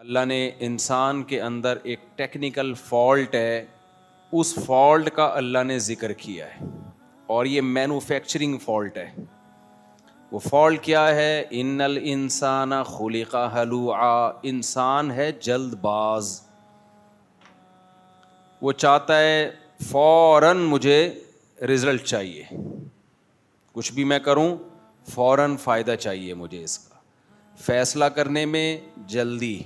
اللہ نے انسان کے اندر ایک ٹیکنیکل فالٹ ہے، اس فالٹ کا اللہ نے ذکر کیا ہے، اور یہ مینوفیکچرنگ فالٹ ہے۔ وہ فالٹ کیا ہے؟ ان الانسان خلق ہلوعا، انسان ہے جلد باز، وہ چاہتا ہے فوراً مجھے رزلٹ چاہیے، کچھ بھی میں کروں فوراً فائدہ چاہیے مجھے، اس کا فیصلہ کرنے میں جلدی،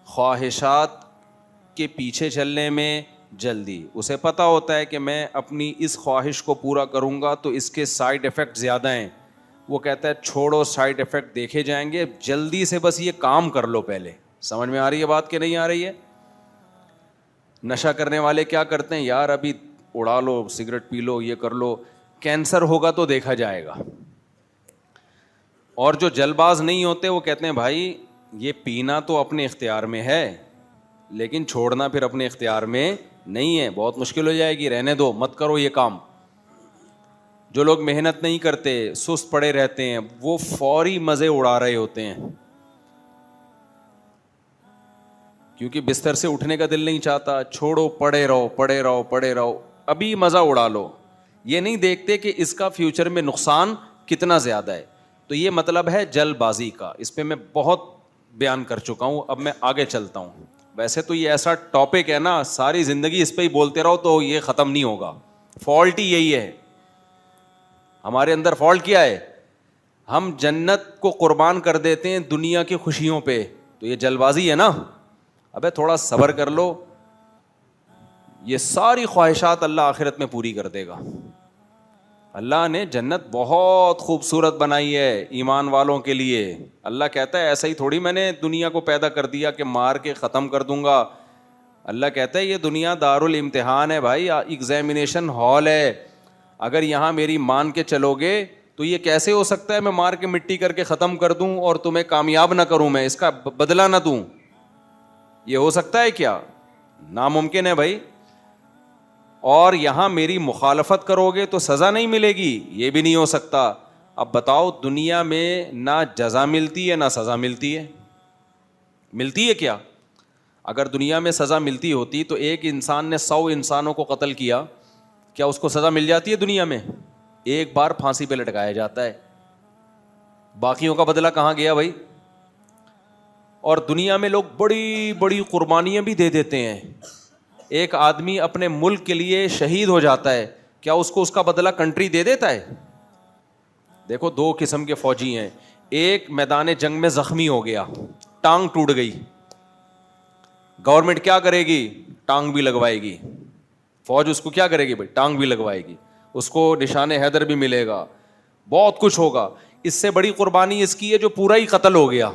خواہشات کے پیچھے چلنے میں جلدی۔ اسے پتہ ہوتا ہے کہ میں اپنی اس خواہش کو پورا کروں گا تو اس کے سائیڈ ایفیکٹ زیادہ ہیں، وہ کہتا ہے چھوڑو سائیڈ ایفیکٹ دیکھے جائیں گے، جلدی سے بس یہ کام کر لو پہلے۔ سمجھ میں آ رہی ہے بات کہ نہیں آ رہی ہے؟ نشہ کرنے والے کیا کرتے ہیں؟ یار ابھی اڑا لو، سگریٹ پی لو، یہ کر لو، کینسر ہوگا تو دیکھا جائے گا۔ اور جو جلد باز نہیں ہوتے وہ کہتے ہیں بھائی یہ پینا تو اپنے اختیار میں ہے لیکن چھوڑنا پھر اپنے اختیار میں نہیں ہے، بہت مشکل ہو جائے گی، رہنے دو، مت کرو یہ کام۔ جو لوگ محنت نہیں کرتے، سست پڑے رہتے ہیں، وہ فوری مزے اڑا رہے ہوتے ہیں، کیونکہ بستر سے اٹھنے کا دل نہیں چاہتا، چھوڑو، پڑے رہو پڑے رہو پڑے رہو، ابھی مزہ اڑا لو، یہ نہیں دیکھتے کہ اس کا فیوچر میں نقصان کتنا زیادہ ہے۔ تو یہ مطلب ہے جلد بازی کا، اس پہ میں بہت بیان کر چکا ہوں، اب میں آگے چلتا ہوں۔ ویسے تو یہ ایسا ٹاپک ہے نا، ساری زندگی اس پہ ہی بولتے رہو تو یہ ختم نہیں ہوگا۔ فالٹ ہی یہی ہے ہمارے اندر۔ فالٹ کیا ہے؟ ہم جنت کو قربان کر دیتے ہیں دنیا کی خوشیوں پہ، تو یہ جلد بازی ہے نا۔ ابے تھوڑا صبر کر لو، یہ ساری خواہشات اللہ آخرت میں پوری کر دے گا۔ اللہ نے جنت بہت خوبصورت بنائی ہے ایمان والوں کے لیے۔ اللہ کہتا ہے ایسا ہی تھوڑی میں نے دنیا کو پیدا کر دیا کہ مار کے ختم کر دوں گا۔ اللہ کہتا ہے یہ دنیا دارالامتحان ہے بھائی، ایگزامینیشن ہال ہے، اگر یہاں میری مان کے چلو گے تو یہ کیسے ہو سکتا ہے میں مار کے مٹی کر کے ختم کر دوں اور تمہیں کامیاب نہ کروں، میں اس کا بدلہ نہ دوں؟ یہ ہو سکتا ہے کیا؟ ناممکن ہے بھائی۔ اور یہاں میری مخالفت کرو گے تو سزا نہیں ملے گی، یہ بھی نہیں ہو سکتا۔ اب بتاؤ دنیا میں نہ جزا ملتی ہے نہ سزا ملتی ہے، ملتی ہے کیا؟ اگر دنیا میں سزا ملتی ہوتی تو ایک انسان نے 100 انسانوں کو قتل کیا، کیا اس کو سزا مل جاتی ہے دنیا میں؟ ایک بار پھانسی پہ لٹکایا جاتا ہے، باقیوں کا بدلہ کہاں گیا بھائی؟ اور دنیا میں لوگ بڑی بڑی قربانیاں بھی دے دیتے ہیں۔ ایک آدمی اپنے ملک کے لیے شہید ہو جاتا ہے، کیا اس کو اس کا بدلہ کنٹری دے دیتا ہے؟ دیکھو دو قسم کے فوجی ہیں، ایک میدان جنگ میں زخمی ہو گیا، ٹانگ ٹوٹ گئی، گورنمنٹ کیا کرے گی؟ ٹانگ بھی لگوائے گی۔ فوج اس کو کیا کرے گی بھائی؟ ٹانگ بھی لگوائے گی، اس کو نشان حیدر بھی ملے گا، بہت کچھ ہوگا۔ اس سے بڑی قربانی اس کی ہے جو پورا ہی قتل ہو گیا،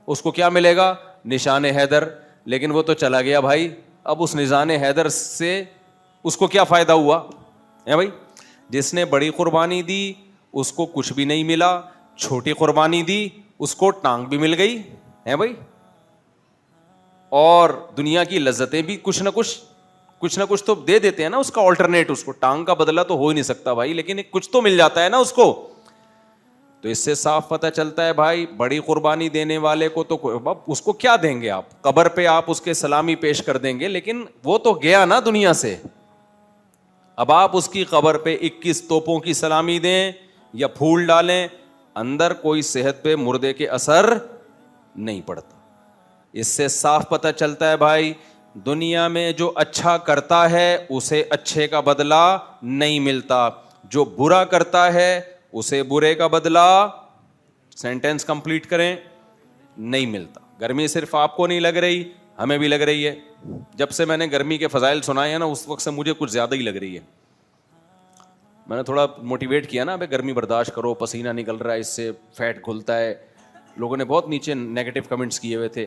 اس کو کیا ملے گا؟ نشان حیدر، لیکن وہ تو چلا گیا بھائی، اب اس نشان حیدر سے اس کو کیا فائدہ ہوا ہے بھائی؟ جس نے بڑی قربانی دی اس کو کچھ بھی نہیں ملا، چھوٹی قربانی دی اس کو ٹانگ بھی مل گئی ہے بھائی، اور دنیا کی لذتیں بھی کچھ نہ کچھ تو دے دیتے ہیں نا اس کا آلٹرنیٹ، اس کو ٹانگ کا بدلہ تو ہو ہی نہیں سکتا بھائی، لیکن کچھ تو مل جاتا ہے نا اس کو۔ تو اس سے صاف پتہ چلتا ہے بھائی بڑی قربانی دینے والے کو تو اس کو کیا دیں گے آپ؟ قبر پہ آپ اس کے سلامی پیش کر دیں گے، لیکن وہ تو گیا نا دنیا سے۔ اب آپ اس کی قبر پہ 21 توپوں کی سلامی دیں یا پھول ڈالیں، اندر کوئی صحت پہ مردے کے اثر نہیں پڑتا۔ اس سے صاف پتہ چلتا ہے بھائی دنیا میں جو اچھا کرتا ہے اسے اچھے کا بدلہ نہیں ملتا، جو برا کرتا ہے اسے برے کا بدلہ، سینٹینس کمپلیٹ کریں، نہیں ملتا۔ گرمی صرف آپ کو نہیں لگ رہی، ہمیں بھی لگ رہی ہے۔ جب سے میں نے گرمی کے فضائل سنائے ہیں نا اس وقت سے مجھے کچھ زیادہ ہی لگ رہی ہے۔ میں نے تھوڑا موٹیویٹ کیا نا، ابے گرمی برداشت کرو، پسینہ نکل رہا ہے، اس سے فیٹ گھلتا ہے۔ لوگوں نے بہت نیچے نیگیٹو کمنٹس کیے ہوئے تھے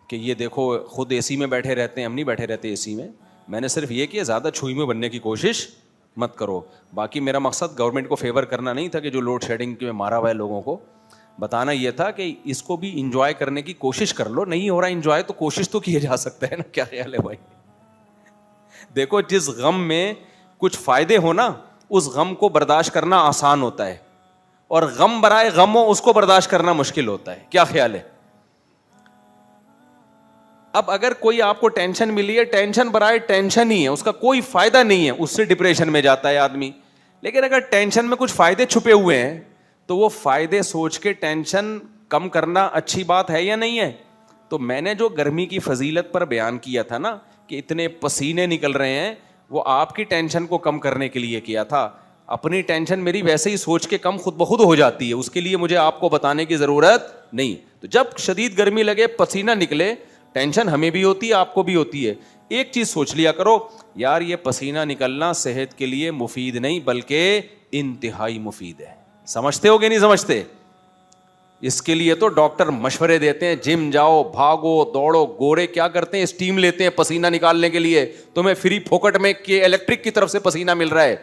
کہ یہ دیکھو خود اے سی میں بیٹھے رہتے ہیں، ہم نہیں بیٹھے رہتے اے سی میں۔ میں نے صرف یہ کہ زیادہ چھوئی میں بننے کی کوشش مت کرو، باقی میرا مقصد گورنمنٹ کو فیور کرنا نہیں تھا کہ جو لوڈ شیڈنگ کے مارا ہوا ہے لوگوں کو، بتانا یہ تھا کہ اس کو بھی انجوائے کرنے کی کوشش کر لو، نہیں ہو رہا انجوائے تو کوشش تو کیا جا سکتا ہے نا، کیا خیال ہے بھائی؟ دیکھو جس غم میں کچھ فائدے ہو نا اس غم کو برداشت کرنا آسان ہوتا ہے، اور غم برائے غم ہو اس کو برداشت کرنا مشکل ہوتا ہے، کیا خیال ہے؟ اب اگر کوئی آپ کو ٹینشن ملی ہے, ٹینشن برائے ٹینشن ہی ہے, اس کا کوئی فائدہ نہیں ہے, اس سے ڈپریشن میں جاتا ہے آدمی. لیکن اگر ٹینشن میں کچھ فائدے چھپے ہوئے ہیں تو وہ فائدے سوچ کے ٹینشن کم کرنا اچھی بات ہے یا نہیں ہے؟ تو میں نے جو گرمی کی فضیلت پر بیان کیا تھا نا کہ اتنے پسینے نکل رہے ہیں, وہ آپ کی ٹینشن کو کم کرنے کے لیے کیا تھا. اپنی ٹینشن میری ویسے ہی سوچ کے کم خود بخود ہو جاتی ہے, اس کے لیے مجھے آپ کو بتانے کی ضرورت نہیں. تو جب شدید گرمی لگے, پسینہ نکلے, ٹینشن ہمیں بھی ہوتی ہے, آپ کو بھی ہوتی ہے. ایک چیز سوچ لیا کرو, یار یہ پسینہ نکلنا صحت کے لیے مفید نہیں بلکہ انتہائی مفید ہے. سمجھتے ہو کہ نہیں سمجھتے؟ اس کے لیے تو ڈاکٹر مشورے دیتے ہیں, جم جاؤ, بھاگو, دوڑو. گورے کیا کرتے ہیں, اسٹیم لیتے ہیں پسینہ نکالنے کے لیے. تمہیں فری پھوکٹ میں کہ الیکٹرک کی طرف سے پسینہ مل رہا ہے.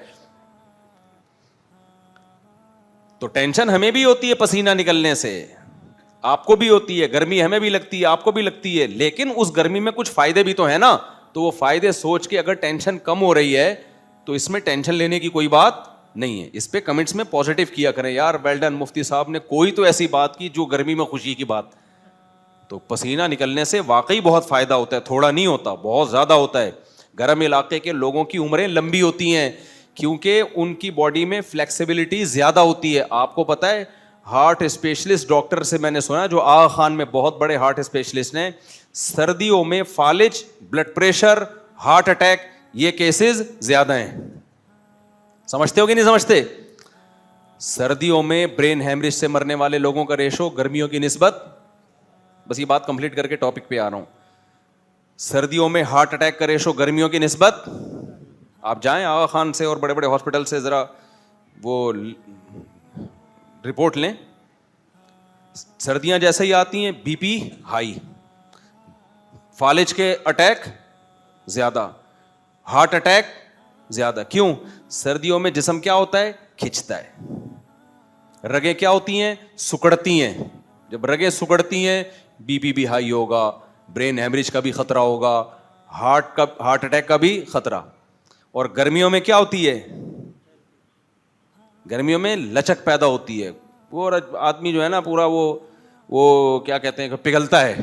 تو ٹینشن ہمیں بھی ہوتی ہے پسینہ نکلنے سے, آپ کو بھی ہوتی ہے, گرمی ہمیں بھی لگتی ہے, آپ کو بھی لگتی ہے, لیکن اس گرمی میں کچھ فائدے بھی تو ہیں نا. تو وہ فائدے سوچ کے اگر ٹینشن کم ہو رہی ہے تو اس میں ٹینشن لینے کی کوئی بات نہیں ہے. اس پہ کمنٹس میں پازیٹیو کیا کریں, یار ویل ڈن مفتی صاحب نے کوئی تو ایسی بات کی جو گرمی میں خوشی کی بات. تو پسینہ نکلنے سے واقعی بہت فائدہ ہوتا ہے, تھوڑا نہیں ہوتا, بہت زیادہ ہوتا ہے. گرم علاقے کے لوگوں کی عمریں لمبی ہوتی ہیں کیونکہ ان کی باڈی میں فلیکسیبلٹی زیادہ ہوتی ہے. آپ کو پتہ ہے, ہارٹ اسپیشلسٹ ڈاکٹر سے میں نے سنا, جو آغا خان میں بہت بڑے ہارٹ اسپیشلسٹ ہیں, سردیوں میں فالج, بلڈ پریشر, ہارٹ اٹیک, یہ کیسز زیادہ ہیں. سمجھتے ہو کہ نہیں سمجھتے؟ سردیوں میں برین ہیمریج سے مرنے والے لوگوں کا ریشو گرمیوں کی نسبت, بس یہ بات کمپلیٹ کر کے ٹاپک پہ آ رہا ہوں, سردیوں میں ہارٹ اٹیک کا ریشو گرمیوں کی نسبت, آپ جائیں آغا خان سے اور بڑے بڑے ہاسپٹل سے ذرا وہ رپورٹ لیں, سردیاں جیسے ہی آتی ہیں بی پی ہائی, فالج کے اٹیک زیادہ, ہارٹ اٹیک زیادہ. کیوں؟ سردیوں میں جسم کیا ہوتا ہے, کھنچتا ہے, رگیں کیا ہوتی ہیں, سکڑتی ہیں. جب رگیں سکڑتی ہیں بی پی بھی ہائی ہوگا, برین ہیمریج کا بھی خطرہ ہوگا, ہارٹ اٹیک کا بھی خطرہ. اور گرمیوں میں کیا ہوتی ہے, گرمیوں میں لچک پیدا ہوتی ہے, وہ آدمی جو ہے نا پورا وہ کیا کہتے ہیں پگھلتا ہے.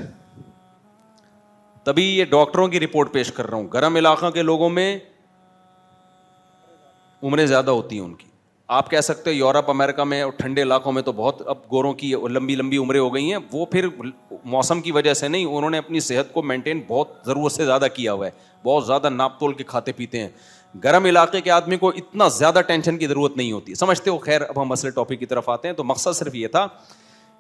تبھی یہ ڈاکٹروں کی رپورٹ پیش کر رہا ہوں, گرم علاقوں کے لوگوں میں عمریں زیادہ ہوتی ہیں ان کی. آپ کہہ سکتے ہیں یورپ امریکہ میں اور ٹھنڈے علاقوں میں تو بہت اب گوروں کی لمبی لمبی عمریں ہو گئی ہیں, وہ پھر موسم کی وجہ سے نہیں, انہوں نے اپنی صحت کو مینٹین بہت ضرورت سے زیادہ کیا ہوا ہے, بہت زیادہ ناپ تول کے کھاتے پیتے ہیں. گرم علاقے کے آدمی کو اتنا زیادہ ٹینشن کی ضرورت نہیں ہوتی. سمجھتے ہو؟ خیر, اب ہم مسئلے ٹاپک کی طرف آتے ہیں. تو مقصد صرف یہ تھا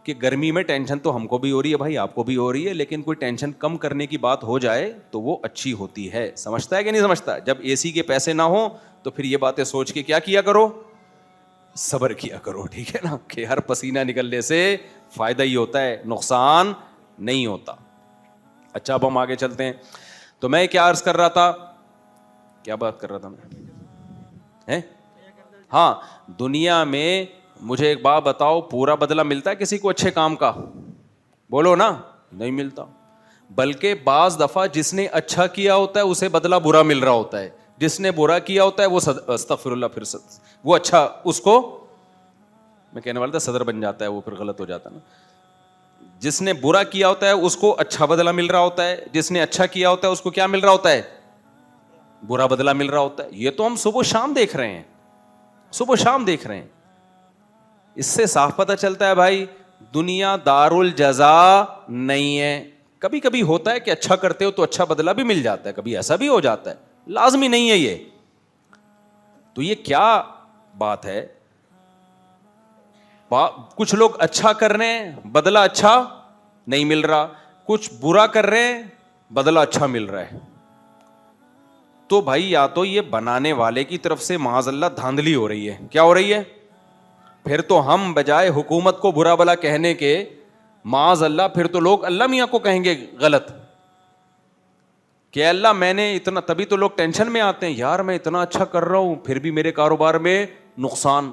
کہ گرمی میں ٹینشن تو ہم کو بھی ہو رہی ہے بھائی, آپ کو بھی ہو رہی ہے, لیکن کوئی ٹینشن کم کرنے کی بات ہو جائے تو وہ اچھی ہوتی ہے. سمجھتا ہے کہ نہیں سمجھتا؟ جب اے سی کے پیسے نہ ہوں تو پھر یہ باتیں سوچ کے کیا کیا کرو, صبر کیا کرو, ٹھیک ہے نا, کہ ہر پسینہ نکلنے سے فائدہ ہی ہوتا ہے, نقصان نہیں ہوتا. اچھا, اب ہم آگے چلتے ہیں. تو میں کیا عرض کر رہا تھا, کیا بات کر رہا تھا میں, ہاں, دنیا میں مجھے ایک بات بتاؤ, پورا بدلہ ملتا ہے کسی کو اچھے کام کا؟ بولو نا, نہیں ملتا. بلکہ بعض دفعہ جس نے اچھا کیا ہوتا ہے اسے بدلہ برا مل رہا ہوتا ہے, جس نے برا کیا ہوتا ہے وہ استغفر اللہ, پھر وہ اچھا, اس کو میں کہنے والا تھا صدر بن جاتا ہے, وہ پھر غلط ہو جاتا نا. جس نے برا کیا ہوتا ہے اس کو اچھا بدلہ مل رہا ہوتا ہے, جس نے اچھا کیا ہوتا ہے اس کو کیا مل رہا ہوتا ہے, برا بدلہ مل رہا ہوتا ہے. یہ تو ہم صبح شام دیکھ رہے ہیں, صبح شام دیکھ رہے ہیں. اس سے صاف پتہ چلتا ہے بھائی دنیا دار الجزا نہیں ہے. کبھی کبھی ہوتا ہے کہ اچھا کرتے ہو تو اچھا بدلہ بھی مل جاتا ہے, کبھی ایسا بھی ہو جاتا ہے, لازمی نہیں ہے یہ. تو یہ کیا بات ہے, کچھ لوگ اچھا کر رہے ہیں بدلہ اچھا نہیں مل رہا, کچھ برا کر رہے ہیں بدلہ اچھا مل رہا ہے. تو بھائی یا تو یہ بنانے والے کی طرف سے معاذ اللہ دھاندلی ہو رہی ہے. کیا ہو رہی ہے؟ پھر تو ہم بجائے حکومت کو برا بلا کہنے کے معاذ اللہ, پھر تو لوگ اللہ میاں کو کہیں گے غلط کہ اللہ میں نے اتنا, تبھی تو لوگ ٹینشن میں آتے ہیں, یار میں اتنا اچھا کر رہا ہوں پھر بھی میرے کاروبار میں نقصان.